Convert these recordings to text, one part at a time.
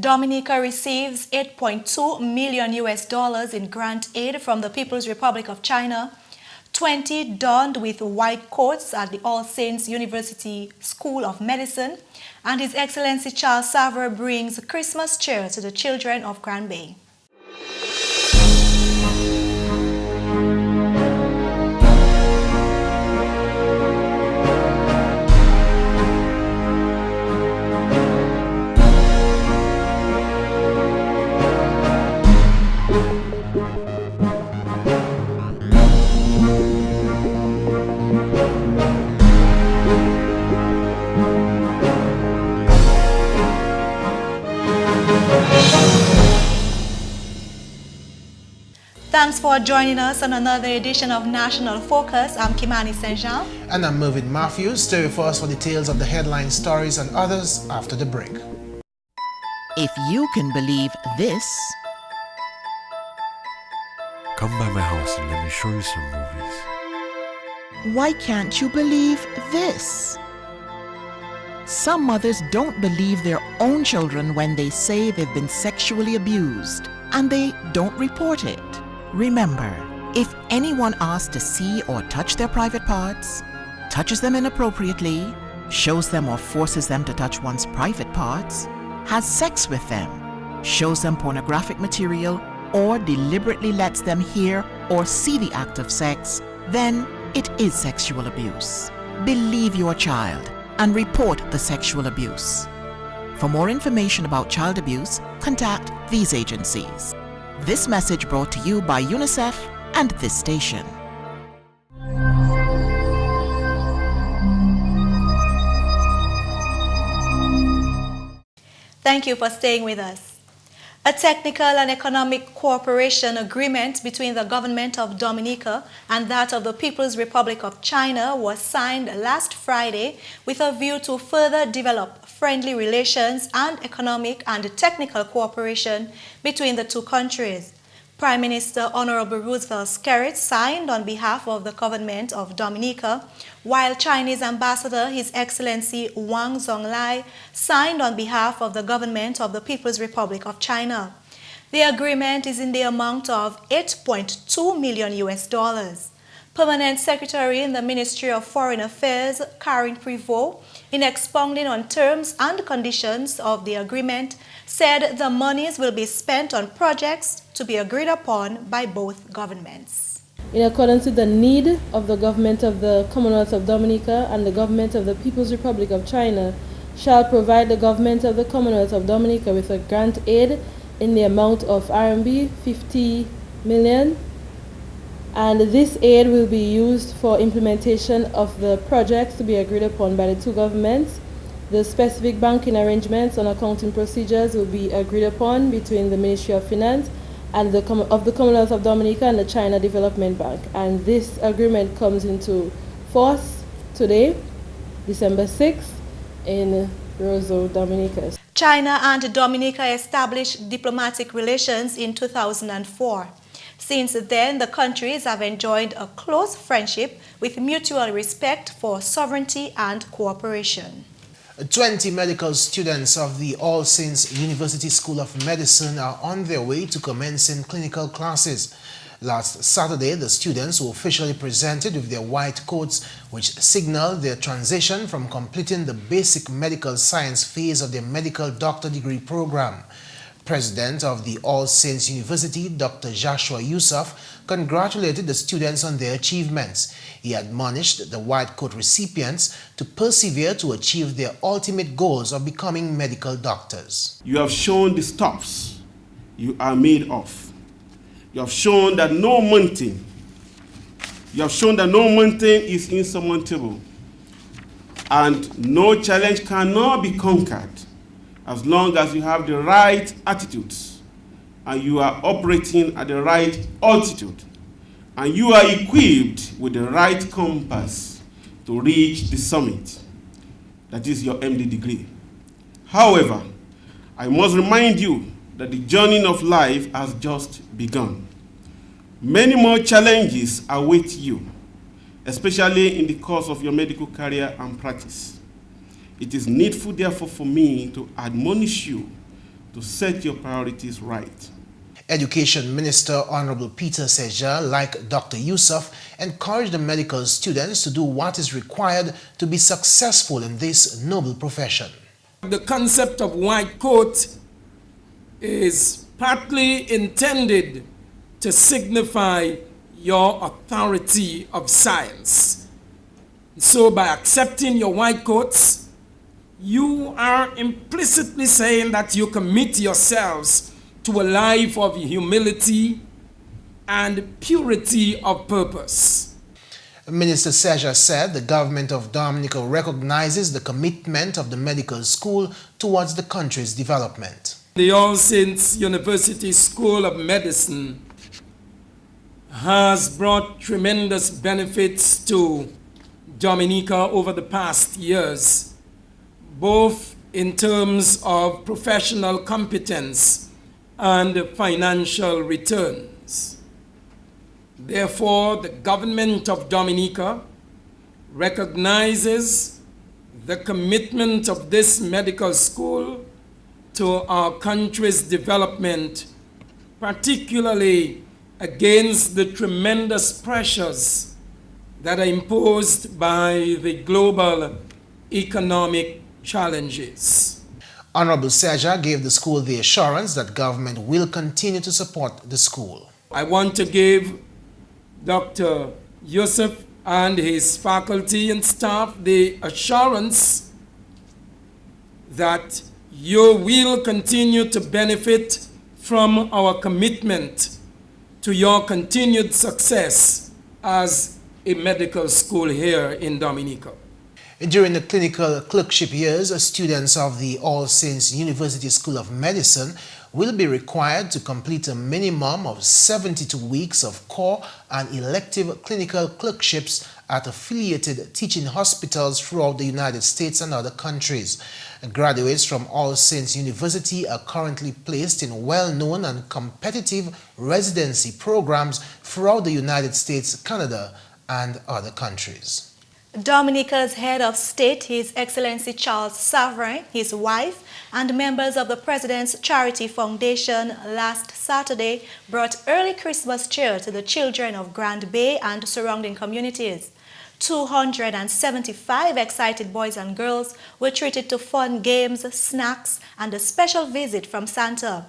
Dominica receives 8.2 million US dollars in grant aid from the People's Republic of China. 20 donned with white coats at the All Saints University School of Medicine, and His Excellency Charles Savre brings Christmas cheer to the children of Grand Bay. Thanks for joining us on another edition of National Focus. I'm Kimani Saint-Jean. And I'm Mervin Matthews. Stay with us for details of the headline stories and others after the break. If you can believe this. Come by my house and let me show you some movies. Why can't you believe this? Some mothers don't believe their own children when they say they've been sexually abused, and they don't report it. Remember, if anyone asks to see or touch their private parts, touches them inappropriately, shows them or forces them to touch one's private parts, has sex with them, shows them pornographic material, or deliberately lets them hear or see the act of sex, then it is sexual abuse. Believe your child and report the sexual abuse. For more information about child abuse, contact these agencies. This message brought to you by UNICEF and this station. Thank you for staying with us. A technical and economic cooperation agreement between the government of Dominica and that of the People's Republic of China was signed last Friday with a view to further develop friendly relations and economic and technical cooperation between the two countries. Prime Minister Honorable Roosevelt Skerrit signed on behalf of the government of Dominica, while Chinese Ambassador His Excellency Wang Zonglai signed on behalf of the government of the People's Republic of China. The agreement is in the amount of 8.2 million US dollars. Permanent Secretary in the Ministry of Foreign Affairs, Karen Prevost, in expounding on terms and conditions of the agreement, said the monies will be spent on projects to be agreed upon by both governments. In accordance with the need of the government of the Commonwealth of Dominica and the government of the People's Republic of China, shall provide the government of the Commonwealth of Dominica with a grant aid in the amount of RMB 50 million, and this aid will be used for implementation of the projects to be agreed upon by the two governments. The specific banking arrangements and accounting procedures will be agreed upon between the Ministry of Finance and the Commonwealth of Dominica and the China Development Bank. And this agreement comes into force today, December 6th, in Roseau, Dominica. China and Dominica established diplomatic relations in 2004. Since then, the countries have enjoyed a close friendship with mutual respect for sovereignty and cooperation. 20 medical students of the All Saints University School of Medicine are on their way to commencing clinical classes. Last Saturday, the students were officially presented with their white coats, which signaled their transition from completing the basic medical science phase of their medical doctor degree program. President of the All Saints University, Dr. Joshua Yusuf, congratulated the students on their achievements. He admonished the white coat recipients to persevere to achieve their ultimate goals of becoming medical doctors. You have shown the stuffs you are made of. You have shown that no mountain is insurmountable, and no challenge cannot be conquered as long as you have the right attitudes and you are operating at the right altitude and you are equipped with the right compass to reach the summit. That is your MD degree. However, I must remind you that the journey of life has just begun. Many more challenges await you, especially in the course of your medical career and practice. It is needful, therefore, for me to admonish you to set your priorities right. Education Minister Honorable Peter Seja, like Dr. Yusuf, encouraged the medical students to do what is required to be successful in this noble profession. The concept of white coat is partly intended to signify your authority of science. So by accepting your white coats, you are implicitly saying that you commit yourselves to a life of humility and purity of purpose. Minister Seja said the government of Dominica recognizes the commitment of the medical school towards the country's development. The All Saints University School of Medicine has brought tremendous benefits to Dominica over the past years, both in terms of professional competence and financial returns. Therefore, the government of Dominica recognizes the commitment of this medical school to our country's development, particularly against the tremendous pressures that are imposed by the global economic challenges. Honorable Seja gave the school the assurance that government will continue to support the school. I want to give Dr. Yusuf and his faculty and staff the assurance that you will continue to benefit from our commitment to your continued success as a medical school here in Dominica. During the clinical clerkship years, students of the All Saints University School of Medicine will be required to complete a minimum of 72 weeks of core and elective clinical clerkships at affiliated teaching hospitals throughout the United States and other countries. Graduates from All Saints University are currently placed in well-known and competitive residency programs throughout the United States, Canada, and other countries. Dominica's head of state, His Excellency Charles Sovereign, his wife, and members of the President's Charity Foundation last Saturday brought early Christmas cheer to the children of Grand Bay and surrounding communities. 275 excited boys and girls were treated to fun games, snacks, and a special visit from Santa.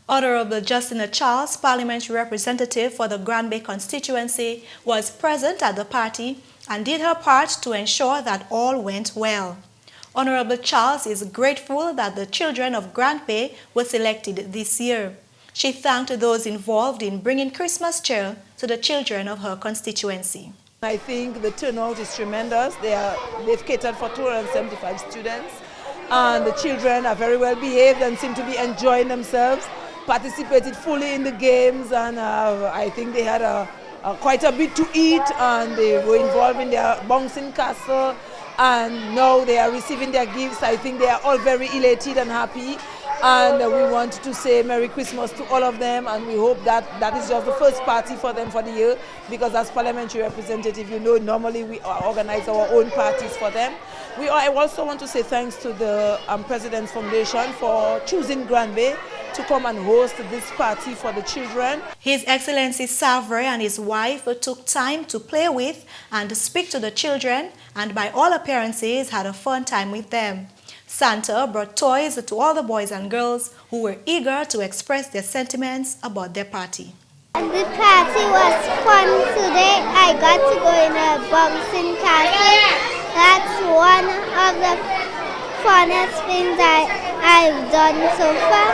Honorable Justina Charles, parliamentary representative for the Grand Bay constituency, was present at the party and did her part to ensure that all went well. Honorable Charles is grateful that the children of Grand Bay were selected this year. She thanked those involved in bringing Christmas cheer to the children of her constituency. I think the turnout is tremendous. They've catered for 275 students, and the children are very well behaved and seem to be enjoying themselves, participated fully in the games, and I think they had quite a bit to eat, and they were involved in their bouncing castle, and now they are receiving their gifts. I think they are all very elated and happy, and we want to say Merry Christmas to all of them, and we hope that that is just the first party for them for the year, because as parliamentary representative, you know, normally we organize our own parties for them. I also want to say thanks to the President's Foundation for choosing Grand Bay to come and host this party for the children. His Excellency Savre and his wife took time to play with and speak to the children, and by all appearances had a fun time with them. Santa brought toys to all the boys and girls who were eager to express their sentiments about their party. The party was fun today. I got to go in a bouncing castle. That's one of the funnest things I've done so far.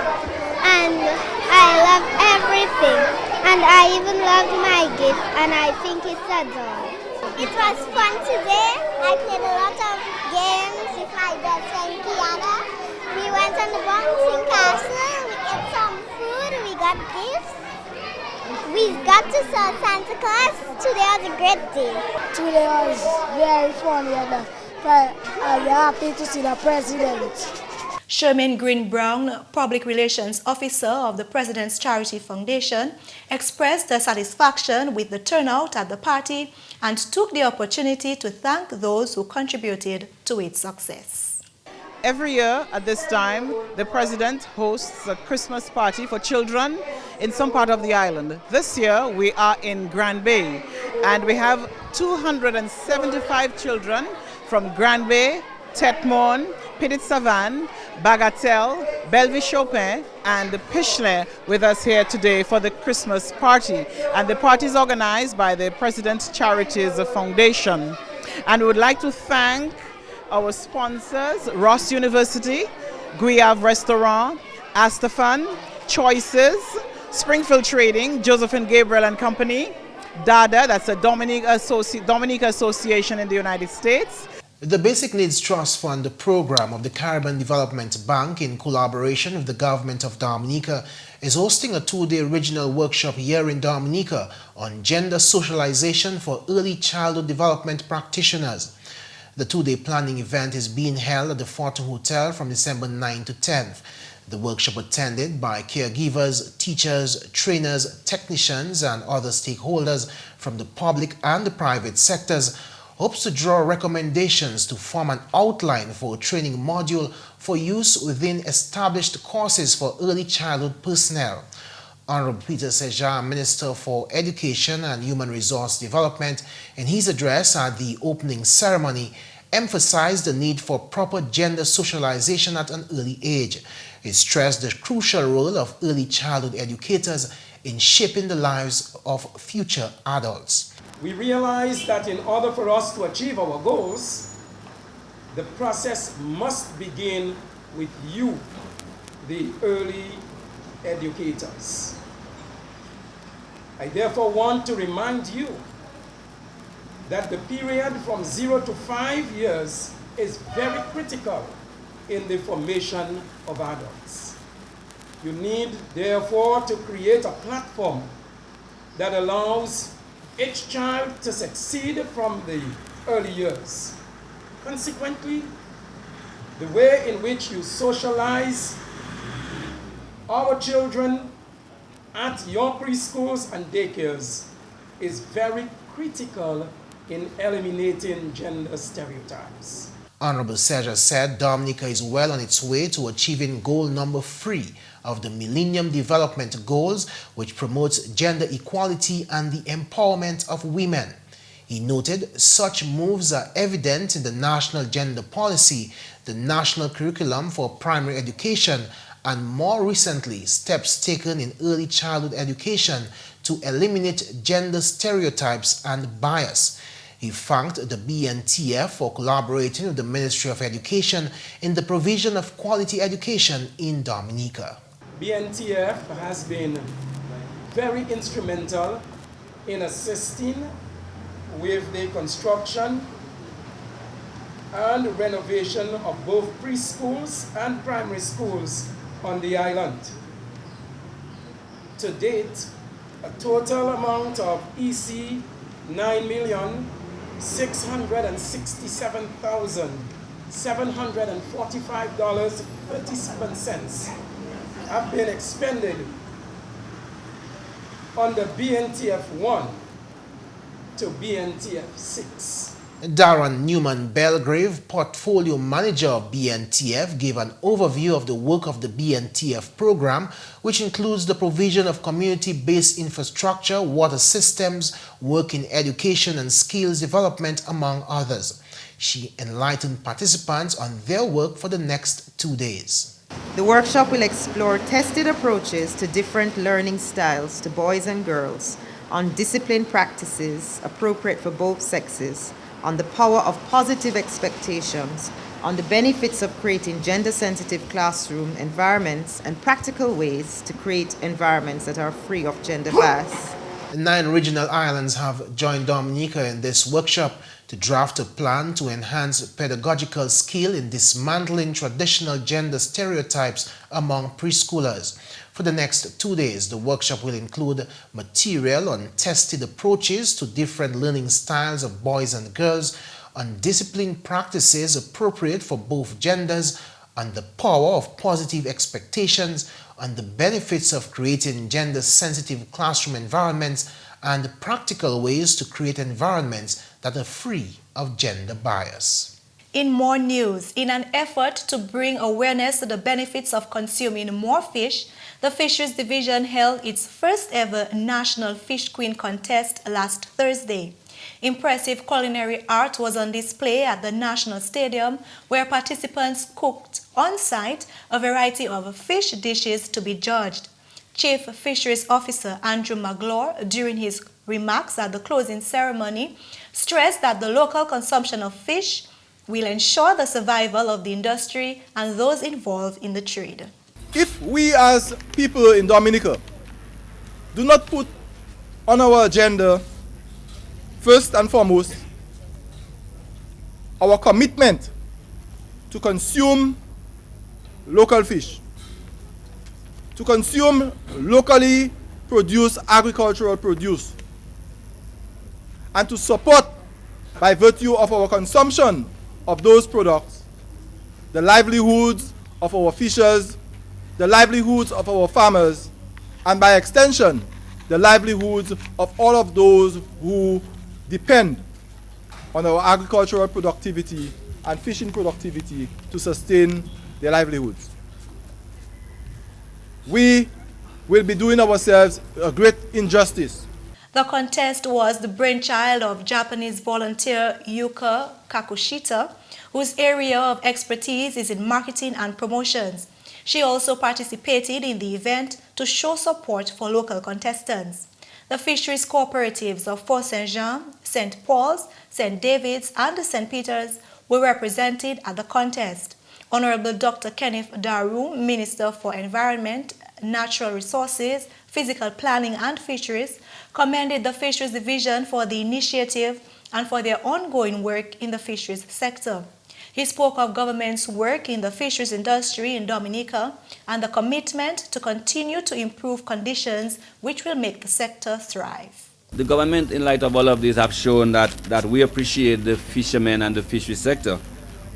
And I love everything. And I even loved my gift, and I think it's adorable. It was fun today. I played a lot of games with my daughter and Kiana. We went on the bouncing castle. We ate some food. We got gifts. We got to saw Santa Claus. Today was a great day. Today was very fun. I'm happy to see the president. Sherman Green Brown, Public Relations Officer of the President's Charity Foundation, expressed her satisfaction with the turnout at the party and took the opportunity to thank those who contributed to its success. Every year at this time, the president hosts a Christmas party for children in some part of the island. This year we are in Grand Bay, and we have 275 children from Grand Bay, Tetmon, Petit Savan, Bagatelle, Bellevue-Chopin, and Pichelin with us here today for the Christmas party. And the party is organized by the President's Charities Foundation. And we would like to thank our sponsors, Ross University, Guyav Restaurant, Astafan, Choices, Springfield Trading, Josephine Gabriel and Company, DADA, that's a Dominica Association in the United States. The Basic Needs Trust Fund program of the Caribbean Development Bank, in collaboration with the government of Dominica, is hosting a two-day regional workshop here in Dominica on gender socialization for early childhood development practitioners. The two-day planning event is being held at the Fortune Hotel from December 9 to 10th. The workshop, attended by caregivers, teachers, trainers, technicians, and other stakeholders from the public and the private sectors, hopes to draw recommendations to form an outline for a training module for use within established courses for early childhood personnel. Honorable Peter Seja, Minister for Education and Human Resource Development, in his address at the opening ceremony, emphasized the need for proper gender socialization at an early age. He stressed the crucial role of early childhood educators in shaping the lives of future adults. We realize that in order for us to achieve our goals, the process must begin with you, the early educators. I therefore want to remind you that the period from 0 to 5 years is very critical in the formation of adults. You need therefore to create a platform that allows each child to succeed from the early years. Consequently, the way in which you socialize our children at your preschools and daycares is very critical in eliminating gender stereotypes. Honorable Seja said Dominica is well on its way to achieving goal number 3 of the Millennium Development Goals, which promotes gender equality and the empowerment of women. He noted such moves are evident in the National Gender Policy, the National Curriculum for Primary Education, and more recently, steps taken in early childhood education to eliminate gender stereotypes and bias. He thanked the BNTF for collaborating with the Ministry of Education in the provision of quality education in Dominica. BNTF has been very instrumental in assisting with the construction and renovation of both preschools and primary schools on the island. To date, a total amount of EC $9,667,745.37 have been expended under BNTF 1 to BNTF 6. Darren Newman Belgrave, Portfolio Manager of BNTF, gave an overview of the work of the BNTF program, which includes the provision of community-based infrastructure, water systems, work in education and skills development, among others. She enlightened participants on their work for the next 2 days. The workshop will explore tested approaches to different learning styles to boys and girls, on discipline practices appropriate for both sexes, on the power of positive expectations, on the benefits of creating gender-sensitive classroom environments, and practical ways to create environments that are free of gender bias. 9 regional islands have joined Dominica in this workshop to draft a plan to enhance pedagogical skill in dismantling traditional gender stereotypes among preschoolers. For the next 2 days, the workshop will include material on tested approaches to different learning styles of boys and girls, on discipline practices appropriate for both genders, on the power of positive expectations, on the benefits of creating gender-sensitive classroom environments, and practical ways to create environments that are free of gender bias. In more news, in an effort to bring awareness to the benefits of consuming more fish, the Fisheries Division held its first ever National Fish Queen contest last Thursday. Impressive culinary art was on display at the National Stadium, where participants cooked on site a variety of fish dishes to be judged. Chief Fisheries Officer Andrew Magloire, during his remarks at the closing ceremony, stressed that the local consumption of fish will ensure the survival of the industry and those involved in the trade. If we as people in Dominica do not put on our agenda, first and foremost, our commitment to consume local fish, to consume locally produced agricultural produce, and to support, by virtue of our consumption of those products, the livelihoods of our fishers, the livelihoods of our farmers, and by extension, the livelihoods of all of those who depend on our agricultural productivity and fishing productivity to sustain their livelihoods. We will be doing ourselves a great injustice. The contest was the brainchild of Japanese volunteer Yuka Kakushita, whose area of expertise is in marketing and promotions. She also participated in the event to show support for local contestants. The fisheries cooperatives of Fort St. Jean, St. Paul's, St. David's, and St. Peter's were represented at the contest. Honorable Dr. Kenneth Daru, Minister for Environment, Natural Resources, Physical Planning and Fisheries, commended the Fisheries Division for the initiative and for their ongoing work in the fisheries sector. He spoke of government's work in the fisheries industry in Dominica and the commitment to continue to improve conditions which will make the sector thrive. The government, in light of all of this, have shown that we appreciate the fishermen and the fishery sector.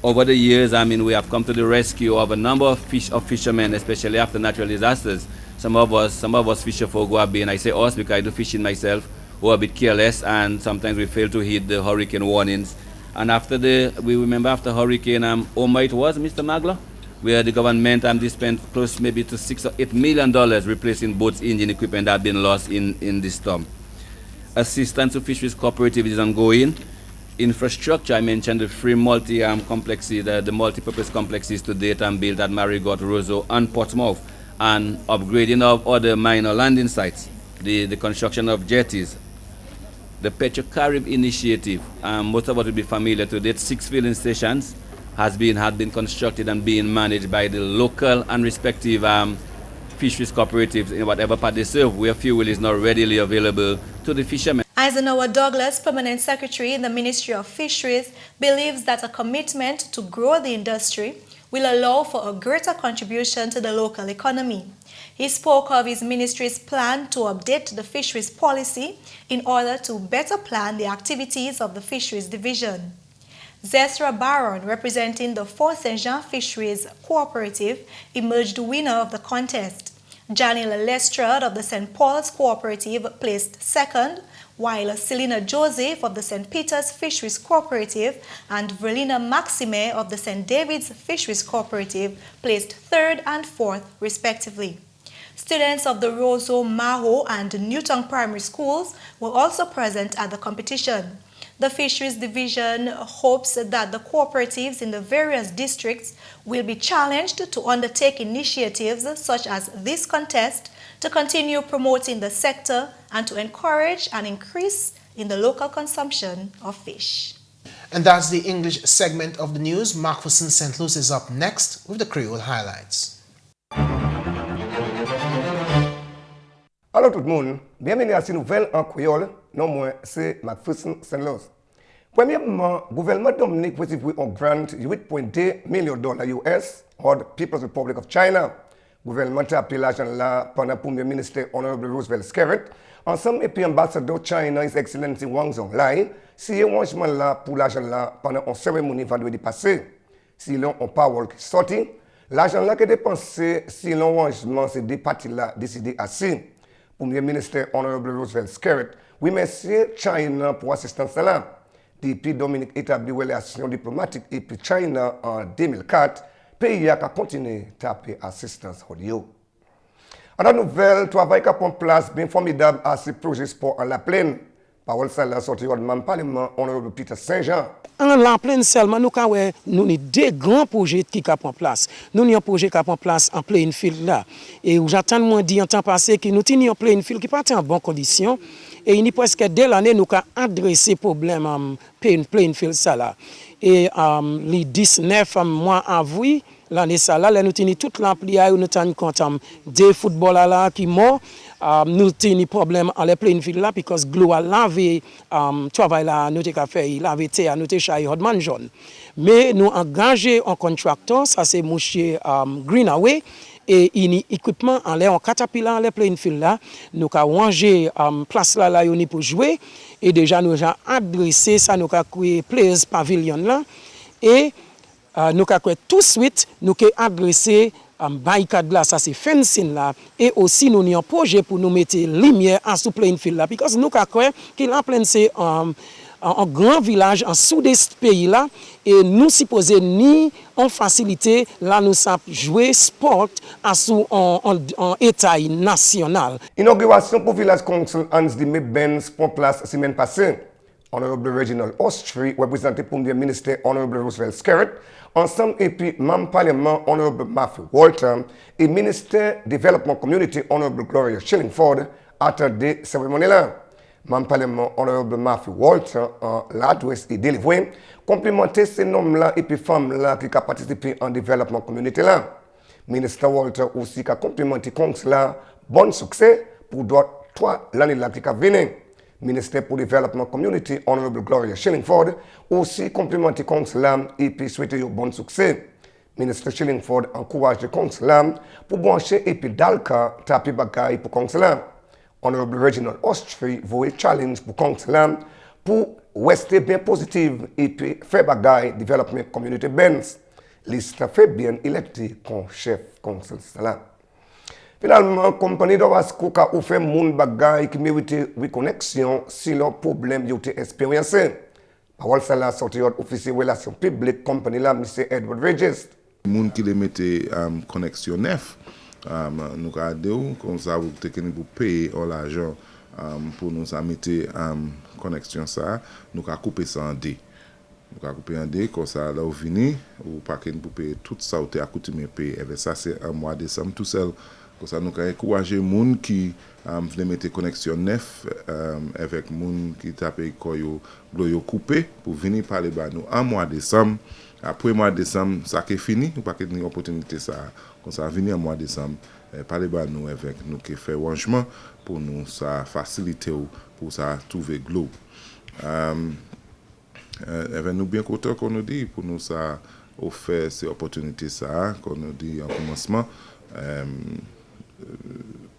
Over the years, we have come to the rescue of a number of fishermen, especially after natural disasters. Some of us fisherfolk who have been, I say us because I do fishing myself, who are a bit careless, and sometimes we fail to heed the hurricane warnings. And we remember after Hurricane Omar, it was, Mr. Magla, where the government they spent close maybe to $6 or $8 million replacing boats, engine equipment that had been lost in this storm. Assistance to fisheries cooperatives is ongoing. Infrastructure, I mentioned the free complexes, the multi-purpose complexes to date and built at Marigot, Roseau, and Portsmouth, and upgrading of other minor landing sites, the construction of jetties. The Petro-Carib initiative, most of us will be familiar to date, 6 filling stations had been constructed and being managed by the local and respective fisheries cooperatives in whatever part they serve, where fuel is now readily available to the fishermen. Eisenhower Douglas, Permanent Secretary in the Ministry of Fisheries, believes that a commitment to grow the industry will allow for a greater contribution to the local economy. He spoke of his ministry's plan to update the fisheries policy in order to better plan the activities of the Fisheries Division. Zesra Baron, representing the Fort St. Jean Fisheries Cooperative, emerged winner of the contest. Janila Lestrade of the St. Paul's Cooperative placed second, while Selina Joseph of the St. Peter's Fisheries Cooperative and Verlina Maxime of the St. David's Fisheries Cooperative placed third and fourth, respectively. Students of the Roseau, Maho, and Newton Primary Schools were also present at the competition. The Fisheries Division hopes that the cooperatives in the various districts will be challenged to undertake initiatives such as this contest to continue promoting the sector and to encourage an increase in the local consumption of fish. And that's the English segment of the news. McPherson St. Luce is up next with the Creole highlights. Alors tout le monde, bienvenue à cette nouvelle en créole, non moins c'est McPherson St. Louis. Premièrement, le gouvernement Dominique receive un grant de $8.2 million US or the People's Republic of China. Le gouvernement a appelé l'argent là pendant le Premier ministre Honorable Roosevelt Skerritt, ensemble et puis ambassadeur China, His Excellency Wang Zonglai, si un arrangement là pour l'argent là pendant une cérémonie vendredi passé. Si l'on a parole qui sorti, l'argent là qui est dépensé si l'arrangement c'est des parties là décidé assis. Premier ministre Honorable Roosevelt Skerritt, oui merci China pour assistance là. depuis Dominique établit relations diplomatiques et puis China en 2004, pays a continué à taper assistance audio. En la nouvelle, travail qui a pris place bien formidable à ce projet sport en la plaine. Parole ça la sortie du Parlement, honorable Peter Saint-Jean. En la plaine seulement, nous avons deux grands projets qui ont place. Nous avons un projet qui a place en plein field là. Et j'attends moi dit en temps passé que nous avons un plein field qui pas en bonne condition. Et il y a presque dès l'année, nous avons adressé le problème en plein field ça là. Et les 19 mois avant, l'année ça là, nous avons toute l'ampli, nous avons compte des footballeurs là qui morts. Nous avons un problème en plein field là, parce que l'eau a lavé, travail là, nous avons fait, il lavé terre, nous avons fait Hodman jaune. Mais nous avons engagé un contracteur, ça c'est M. Greenaway, et il y a équipement en l'air, en caterpillar, en plein field là, nous avons rangé place là, pour jouer, et déjà nous avons adressé ça, nous avons créé Players Pavilion là, et nous avons tout de suite, nous avons adressé barricade là, ça c'est fencing là, et aussi nous avons un projet pour nous mettre lumière en sous plein field là, parce que nous avons qu'il en plein c'est un grand village en sous de ce pays là, et nous supposons ni en facilité là nous savons jouer sport en sous en état national. Inauguration pour village council Hans Dime Benz pour place semaine passée. Honorable Reginald Austri, représenté pour le ministère Honorable Roosevelt Skerritt, ensemble et puis membre parlement Honorable Matthew Walter et ministère Développement Community Honorable Gloria Shillingford attendaient cérémonie là. Membre parlement Honorable Matthew Walter en l'adresse et délivré, complimenter ces noms-là et puis femmes-là qui ont participé en développement communauté là. Ministre Walter aussi qui a complimenté Congrès là, bon succès pour d'autres 3 l'année là qui a venu. Ministère pour Développement Community, Honorable Gloria Shillingford, aussi complimenté Congrès et puis souhaiter un bon succès. Ministre Shillingford encourage le Congrès pour brancher et puis d'alca taper bagaille pour Congrès. Honorable Reginald Austri voit challenge pour Congrès pour rester bien positive et puis faire bagaille Développement Community Benz. Liste fait bien électé comme chef Congrès là. Finalement, compagnie d'Orasco a offert moun bagay qui mérite reconnexion si leur problème ont été expériencé. Parole ça la sortie officier relations publiques compagnie là, M. Edward Regis. Moun qui les mettait connexion neuf, nous avons comme ça vous pour payer l'argent pour nous mettre connexion ça, nous avons coupé ça en deux. Nous avons coupé en deux, comme ça là où vini, ou pas pour payer tout ça où tu as coutumé payer. Et ça c'est un mois de décembre tout seul. Comme ça, nous avons encouragé les gens qui veulent mettre connexion neuf avec les gens qui tapent le coupé pour venir parler de nous en mois de décembre. Après le mois de décembre, ça est fini. Nous n'avons pas une opportunité ça. Comme ça, venir en mois de décembre, parler de nous avec nous qui fait rangement pour nous ça faciliter pour ça trouver l'eau. Nous bien content qu'on nous dit pour nous ça offrir ces opportunités ça qu'on nous dit en commencement.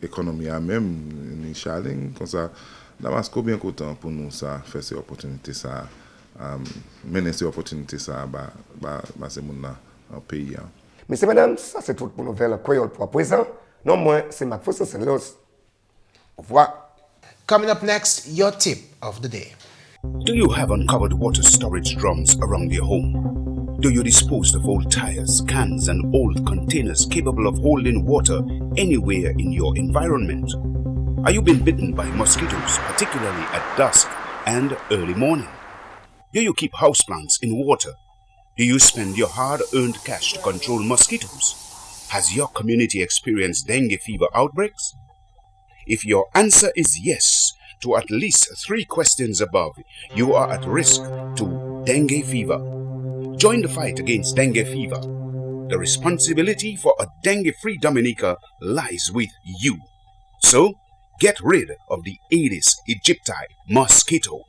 Économie à même ni challenge comme ça Damasco bien content pour nous ça faire ces opportunités ça mener ces opportunités ça c'est mon en pays. Messieurs mesdames, ça c'est tout pour nouvelle créole pour présent. Non moins c'est McPherson St. Luce. Au revoir. Coming up next, your tip of the day. Do you have uncovered water storage drums around your home? Do you dispose of old tires, cans, and old containers capable of holding water anywhere in your environment? Are you being bitten by mosquitoes, particularly at dusk and early morning? Do you keep houseplants in water? Do you spend your hard-earned cash to control mosquitoes? Has your community experienced dengue fever outbreaks? If your answer is yes to at least 3 questions above, you are at risk to dengue fever. Join the fight against dengue fever. The responsibility for a dengue-free Dominica lies with you. So, get rid of the Aedes aegypti mosquito.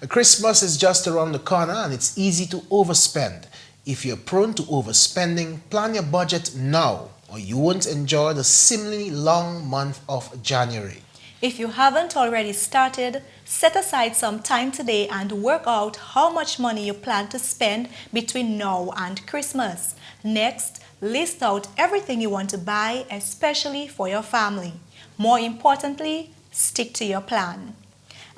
Christmas is just around the corner and it's easy to overspend. If you're prone to overspending, plan your budget now or you won't enjoy the seemingly long month of January. If you haven't already started, set aside some time today and work out how much money you plan to spend between now and Christmas. Next, list out everything you want to buy, especially for your family. More importantly, stick to your plan.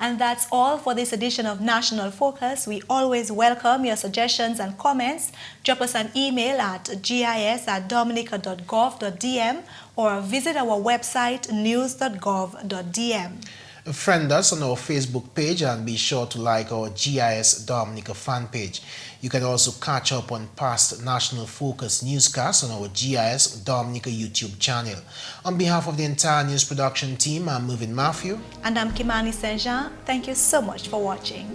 And that's all for this edition of National Focus. We always welcome your suggestions and comments. Drop us an email at gis@dominica.gov.dm or visit our website news.gov.dm. Friend us on our Facebook page and be sure to like our GIS Dominica fan page. You can also catch up on past National Focus newscasts on our GIS Dominica YouTube channel. On behalf of the entire news production team, I'm Mervin. And I'm Kimani. Thank you so much for watching.